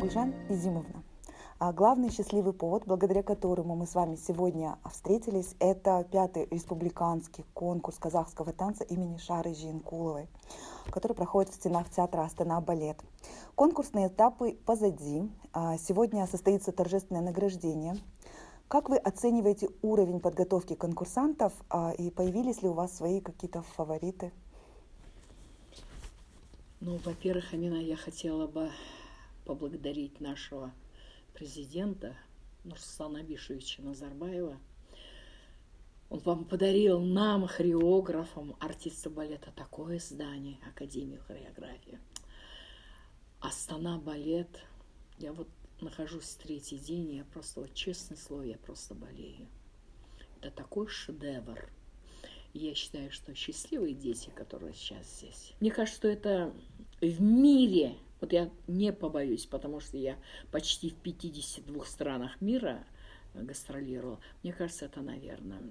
Гульжан Изимовна. Главный счастливый повод, благодаря которому мы с вами сегодня встретились, это 5-й республиканский конкурс казахского танца имени Шары Жиенкуловой, который проходит в стенах театра Астана Балет. Конкурсные этапы позади. Сегодня состоится торжественное награждение. Как вы оцениваете уровень подготовки конкурсантов и появились ли у вас свои какие-то фавориты? Во-первых, Амина, я хотела бы поблагодарить нашего президента Нурсултана Абишевича Назарбаева. Он вам подарил нам, хореографам, артистам балета, такое здание, Академию хореографии. Астана Балет. Я нахожусь третий день, я просто, честное слово, я просто болею. Это такой шедевр. И я считаю, что счастливые дети, которые сейчас здесь. Мне кажется, что это в мире, я не побоюсь, потому что я почти в 52 странах мира гастролировала. Мне кажется, это, наверное,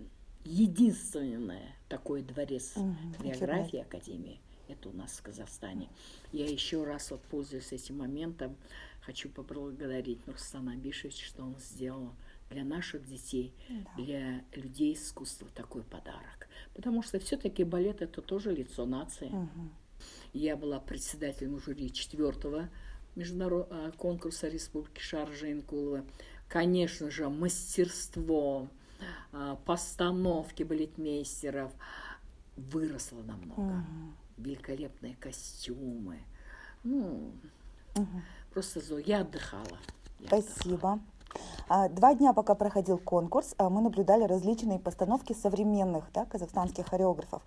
единственный такой дворец хореографии Академии. Это у нас в Казахстане. Я еще раз, пользуясь этим моментом, хочу поблагодарить Нурсултана Абишевича, что он сделал для наших детей, для людей искусства такой подарок. Потому что все-таки балет – это тоже лицо нации. Я была председателем жюри 4-го международного конкурса Республики Шары Жиенкуловой. Конечно же, мастерство, постановки балетмейстеров выросло намного. Великолепные костюмы. Просто я отдыхала. Спасибо. 2 дня, пока проходил конкурс, мы наблюдали различные постановки современных казахстанских хореографов.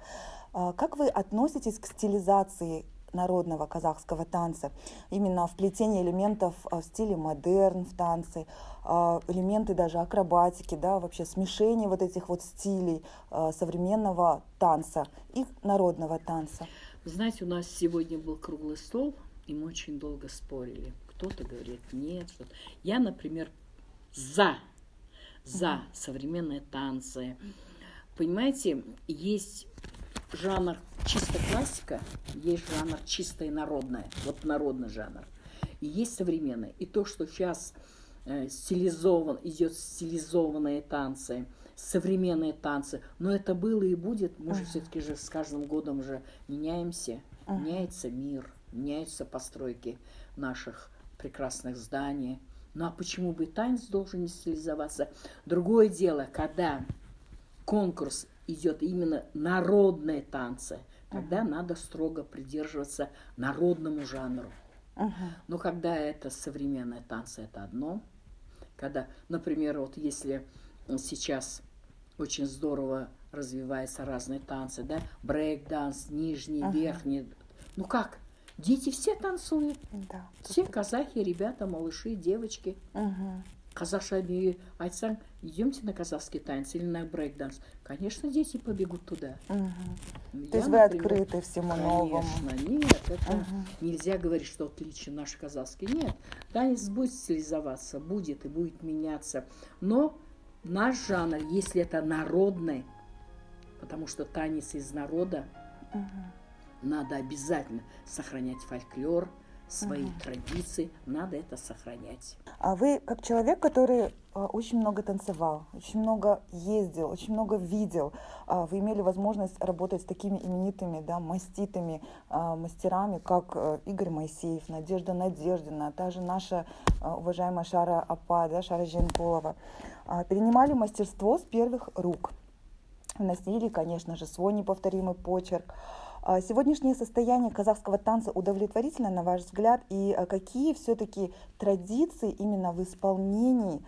Как вы относитесь к стилизации народного казахского танца? Именно вплетение элементов в стиле модерн в танцы, элементы даже акробатики, вообще смешение этих стилей современного танца и народного танца. Знаете, у нас сегодня был круглый стол, и мы очень долго спорили. Кто-то говорит нет, что-то. Я, например, за современные танцы. Понимаете, есть жанр чисто классика, есть жанр чисто и народное, народный жанр. И есть современный. И то, что сейчас идет стилизованные танцы, современные танцы, но это было и будет. Мы же все-таки с каждым годом же меняемся. Меняется мир, меняются постройки наших прекрасных зданий. Ну а почему бы танец должен не стилизоваться? Другое дело, когда конкурс идет именно народные танцы, тогда надо строго придерживаться народному жанру. Но когда это современные танцы, это одно. Когда, например, если сейчас очень здорово развиваются разные танцы, брейк-данс, нижний, верхний. Дети все танцуют. Все казахи, ребята, малыши, девочки. Казахша айтсаң, идемте на казахский танец или на брейк-данс. Конечно, дети побегут туда. То есть вы открыты всему новому? Конечно, нет, это нельзя говорить, что отличие наш казахский. Нет, танец будет стилизоваться, будет и будет меняться. Но наш жанр, если это народный, потому что танец из народа, надо обязательно сохранять фольклор, свои традиции, надо это сохранять. А вы, как человек, который очень много танцевал, очень много ездил, очень много видел, вы имели возможность работать с такими именитыми, маститыми мастерами, как Игорь Моисеев, Надежда Надеждина, та же наша уважаемая Шара Апа, Шара Жиенкулова, перенимали мастерство с первых рук, вносили, конечно же, свой неповторимый почерк. Сегодняшнее состояние казахского танца удовлетворительно, на ваш взгляд, и какие все-таки традиции именно в исполнении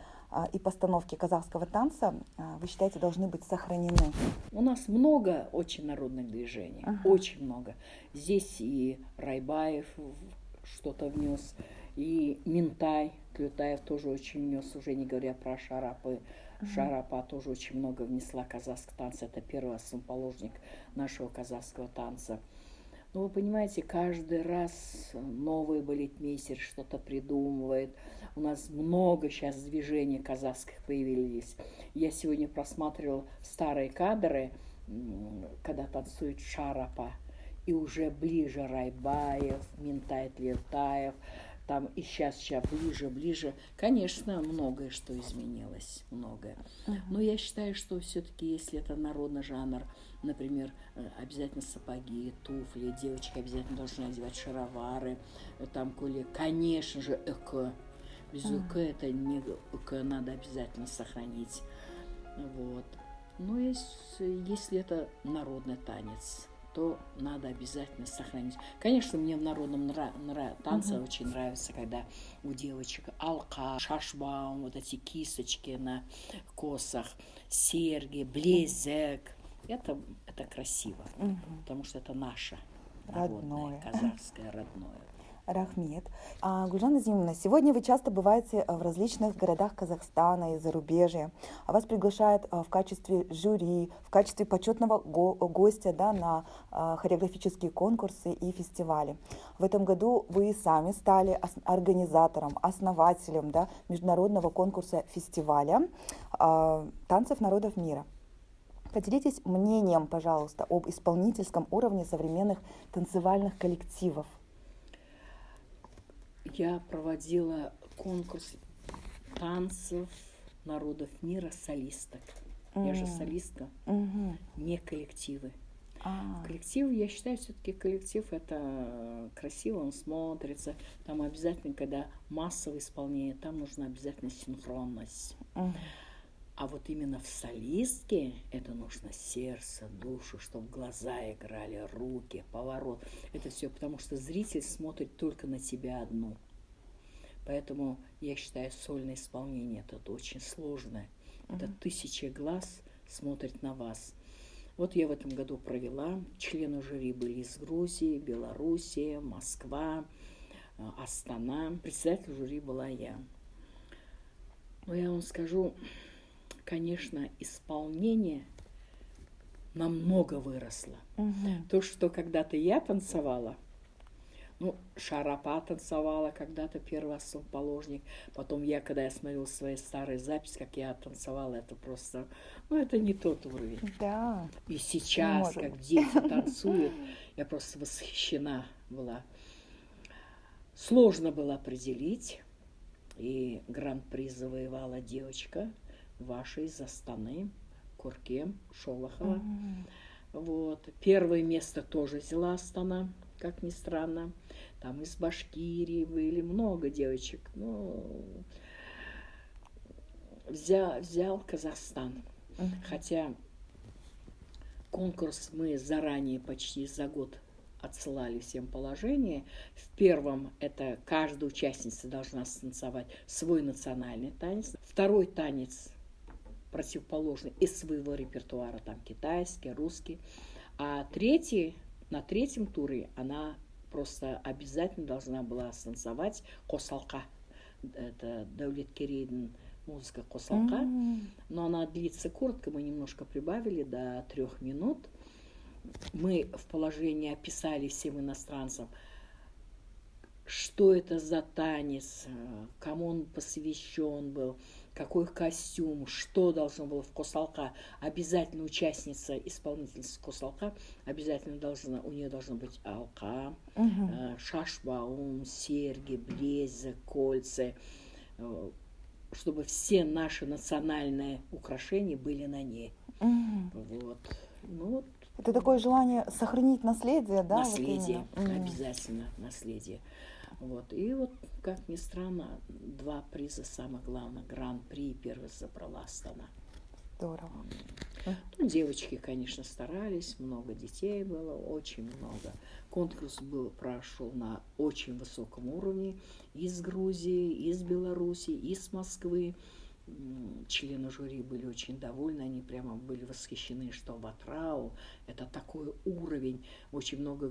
и постановке казахского танца, вы считаете, должны быть сохранены? У нас много очень народных движений, очень много. Здесь и Райбаев что-то внес, и Минтай, Тлютаев тоже очень внес, уже не говоря про Шарапы. Шарапа тоже очень много внесла казахского танца. Это первый основоположник нашего казахского танца. Но вы понимаете, каждый раз новый балетмейстер что-то придумывает. У нас много сейчас движений казахских появились. Я сегодня просматривала старые кадры, когда танцует Шарапа. И уже ближе Райбаев, Минтай Тлютаев. там и сейчас ближе. Конечно, многое что изменилось, многое. Но я считаю, что все-таки, если это народный жанр, например, обязательно сапоги, туфли, девочки обязательно должны одевать шаровары, там, коли, конечно же, эко. Без эко это не эко, надо обязательно сохранить. Вот. Но если это народный танец, то надо обязательно сохранить. Конечно, мне в народном танце очень нравится, когда у девочек алка, шашбаум, вот эти кисточки на косах, серьги, блезек. Это красиво, потому что это наше народное, казахское, родное. Рахмет. Гульжан Назимовна, сегодня вы часто бываете в различных городах Казахстана и зарубежья. Вас приглашают в качестве жюри, в качестве почетного гостя, да, на хореографические конкурсы и фестивали. В этом году вы сами стали организатором, основателем, да, международного конкурса фестиваля танцев народов мира. Поделитесь мнением, пожалуйста, об исполнительском уровне современных танцевальных коллективов. Я проводила конкурс танцев народов мира солисток. Я же солистка, не коллективы. Коллектив, я считаю, все-таки коллектив это красиво, он смотрится. Там обязательно, когда массовое исполнение, там нужна обязательно синхронность. А вот именно в солистке это нужно сердце, душу, чтобы глаза играли, руки, поворот. Это все потому, что зритель смотрит только на тебя одну. Поэтому я считаю, сольное исполнение это очень сложное. Это 1000 глаз смотрят на вас. Вот я в этом году провела. Члены жюри были из Грузии, Белоруссии, Москва, Астана. Председатель жюри была я. Но я вам скажу, конечно, исполнение намного выросло. То, что когда-то я танцевала, Шарапа танцевала когда-то, первый основоположник. Потом когда я смотрела свои старые записи, как я танцевала, это просто, это не тот уровень. Да. И сейчас, как дети танцуют, я просто восхищена была. Сложно было определить, и гран-при завоевала девочка ваша из Астаны, Куркем Шолохова. Вот. Первое место тоже взяла Астана, как ни странно. Там из Башкирии были много девочек. Взял Казахстан. Хотя конкурс мы заранее, почти за год, отсылали всем положение. В первом это каждая участница должна станцевать свой национальный танец. Второй танец противоположный из своего репертуара, там китайский, русский. А третий, на третьем туре она просто обязательно должна была станцевать косалка. Это Даулеткерейдің музыка косалка. Но она длится коротко, мы немножко прибавили до 3 минут. Мы в положении описали всем иностранцам, что это за танец, кому он посвящен был, какой костюм, что должно было в косалка. Обязательно участница, исполнительница косалка, обязательно у нее должно быть алка, шашбаум, серьги, блезы, кольца, чтобы все наши национальные украшения были на ней. Вот. Это такое желание сохранить наследие, да? Наследие, обязательно наследие. Вот. И вот, как ни странно, 2 приза, самое главное, гран-при первый забрала Астана. Здорово. Девочки, конечно, старались, много детей было, очень много. Конкурс прошел на очень высоком уровне из Грузии, из Белоруссии, из Москвы. Члены жюри были очень довольны, они прямо были восхищены, что в Атрау это такой уровень. Очень много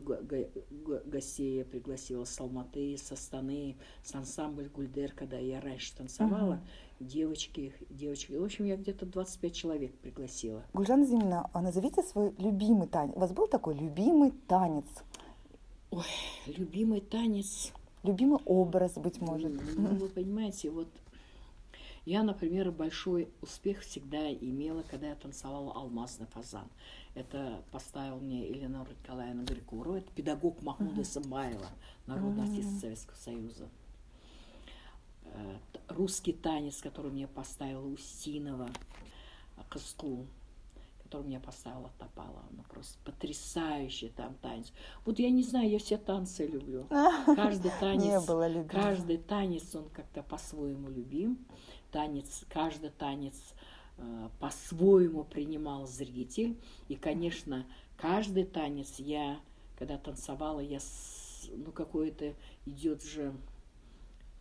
гостей я пригласила с Алматы, с Астаны, с ансамбль Гульдер, когда я раньше танцевала. Девочки. В общем, я где-то 25 человек пригласила. Гульжан Назимовна, назовите свой любимый танец. У вас был такой любимый танец? Ой, любимый танец. Любимый образ, быть может. Вы понимаете, вот я, например, большой успех всегда имела, когда я танцевала «Алмазный фазан». Это поставил мне Элеонора Николаевна Григорова, это педагог Махмуда Исамбаева, народный артист Советского Союза. русский танец, который мне поставила Устинова, Кыскул, который мне поставила Топалова. Ну, просто потрясающий там танец. Вот я не знаю, я все танцы люблю. Каждый Не танец, было любимого. каждый танец, он как-то по-своему любим. Каждый танец по-своему принимал зритель. И, конечно, каждый танец я, когда танцевала, ну, какое-то идет же,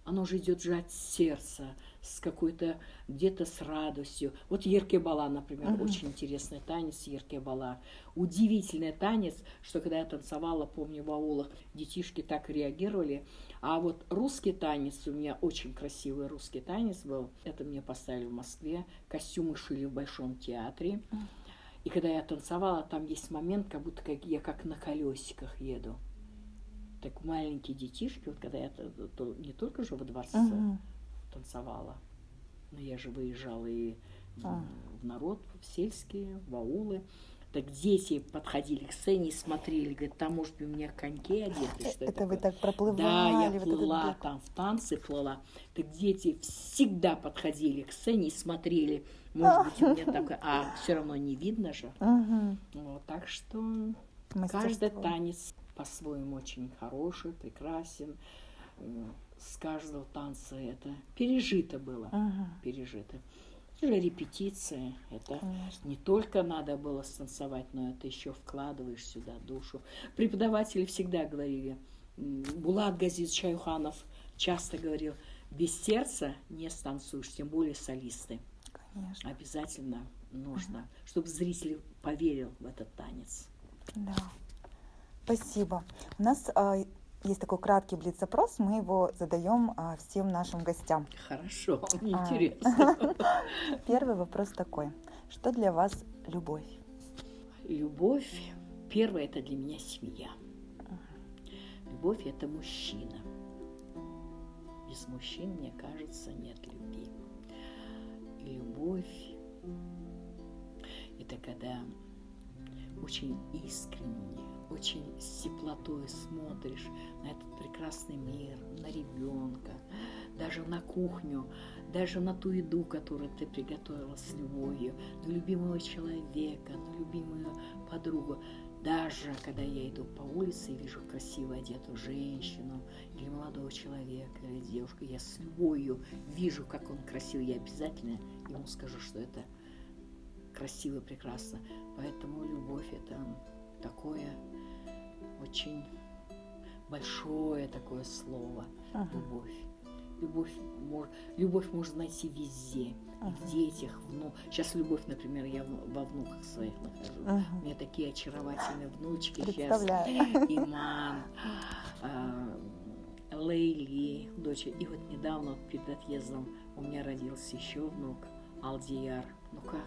оно же идет же от сердца, с какой-то, где-то с радостью. Вот Еркебала, например, очень интересный танец, Еркебала. Удивительный танец, что когда я танцевала, помню, в аулах, детишки так реагировали. А вот русский танец, у меня очень красивый русский танец был. Это мне поставили в Москве, костюмы шили в Большом театре. И когда я танцевала, там есть момент, как будто я как на колесиках еду. Так маленькие детишки, вот когда я не только же во дворце танцевала, но я же выезжала и в народ, в сельские, в аулы. Так дети подходили к сцене и смотрели, говорят, там, может быть, у меня коньки одеты, что это вы так проплывали? Да, я вот плыла там, в танцы плыла. Так дети всегда подходили к сцене и смотрели, может быть, у меня такое, а все равно не видно же. Вот, так что каждый танец по-своему очень хороший, прекрасен. С каждого танца это пережито было, пережито. Уже репетиция, это не только надо было станцевать, но это еще вкладываешь сюда душу. Преподаватели всегда говорили, Булат Газиз Чайханов часто говорил, без сердца не станцуешь, тем более солисты. Конечно. Обязательно нужно, чтобы зритель поверил в этот танец. Да. Спасибо. У нас есть такой краткий блиц-опрос, мы его задаем всем нашим гостям. Хорошо, мне интересно. Первый вопрос такой. Что для вас любовь? Любовь, первое, это для меня семья. Любовь – это мужчина. Без мужчин, мне кажется, нет любви. И любовь – это когда очень искренне, очень с теплотой смотришь на этот прекрасный мир, на ребенка, даже на кухню, даже на ту еду, которую ты приготовила с любовью, на любимого человека, на любимую подругу. Даже когда я иду по улице и вижу красиво одетую женщину или молодого человека, или девушку, я с любовью вижу, как он красивый, я обязательно ему скажу, что это красиво, прекрасно. Поэтому любовь – это такое очень большое такое слово. Любовь можно найти везде. И в детях, Сейчас любовь, например, я во внуках своих нахожу. У меня такие очаровательные внучки сейчас. Иман, Лейли, дочь. И вот недавно, перед отъездом, у меня родился еще внук, Алдияр. Ну как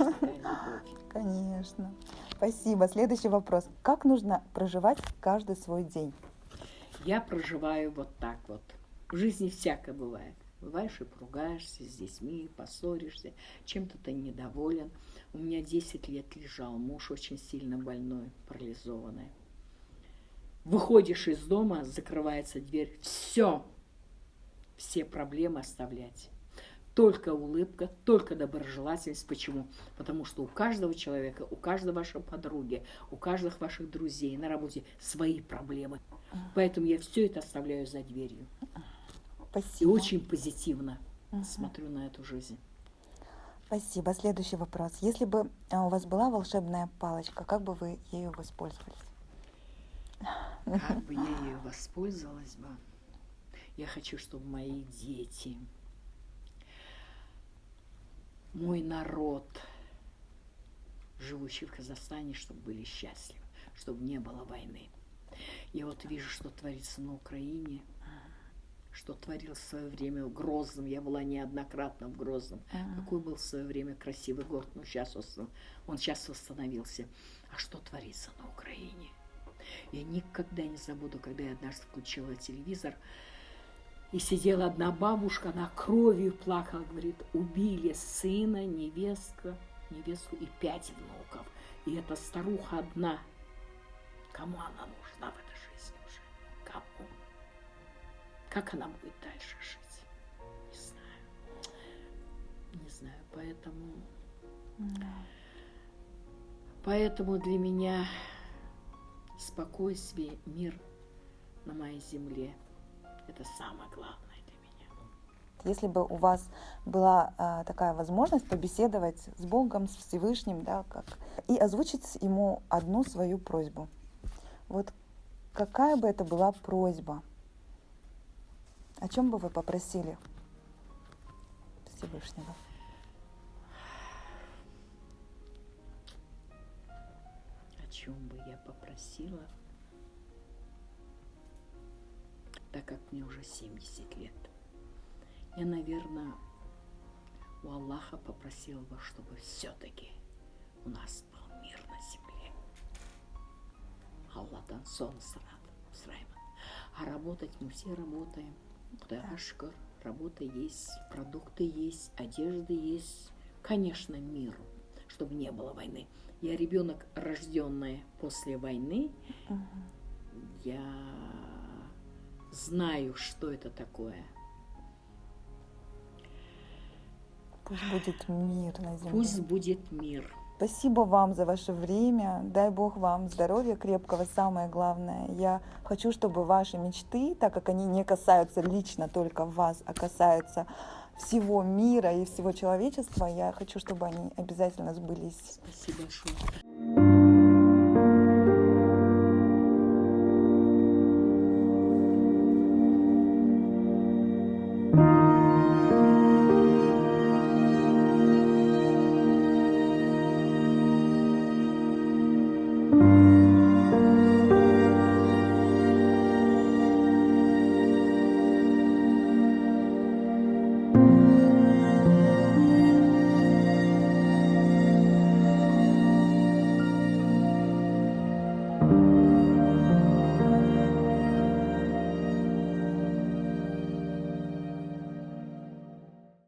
такая любовь? Конечно. Спасибо. Следующий вопрос. Как нужно проживать каждый свой день? Я проживаю вот так вот. В жизни всякое бывает. Бываешь и поругаешься с детьми, поссоришься, чем-то ты недоволен. У меня 10 лет лежал муж очень сильно больной, парализованный. Выходишь из дома, закрывается дверь, все проблемы оставлять. Только улыбка, только доброжелательность. Почему? Потому что у каждого человека, у каждой вашей подруги, у каждых ваших друзей на работе свои проблемы. Поэтому я все это оставляю за дверью. Спасибо. И очень позитивно смотрю на эту жизнь. Спасибо. Следующий вопрос. Если бы у вас была волшебная палочка, как бы вы ею воспользовались? Как бы я ею воспользовалась бы? Я хочу, чтобы мои дети, мой народ, живущий в Казахстане, чтобы были счастливы, чтобы не было войны. Я вот вижу, что творится на Украине, что творилось в свое время в Грозном. Я была неоднократно в Грозном. Какой был в свое время красивый город, но сейчас он сейчас восстановился. А что творится на Украине? Я никогда не забуду, когда я однажды включила телевизор, и сидела одна бабушка, она кровью плакала, говорит, убили сына, невестку и 5 внуков. И эта старуха одна. Кому она нужна в этой жизни уже? Кому? Как она будет дальше жить? знаю, поэтому для меня спокойствие, мир на моей земле – это самое главное для меня. Если бы у вас была такая возможность побеседовать с Богом, с Всевышним, да, и озвучить ему одну свою просьбу, вот какая бы это была просьба? О чем бы вы попросили Всевышнего? О чем бы я попросила, так как мне уже 70 лет. Я, наверное, у Аллаха попросила бы, чтобы все-таки у нас был мир на земле. Аллах'tan сон сұраймын. А работать мы все работаем. Құдайға шүкір, работа есть, продукты есть, одежда есть. Конечно, миру, чтобы не было войны. Я ребенок, рожденный после войны. Я знаю, что это такое. Пусть будет мир на земле. Пусть будет мир. Спасибо вам за ваше время. Дай Бог вам здоровья крепкого, самое главное. Я хочу, чтобы ваши мечты, так как они не касаются лично только вас, а касаются всего мира и всего человечества, я хочу, чтобы они обязательно сбылись. Спасибо большое.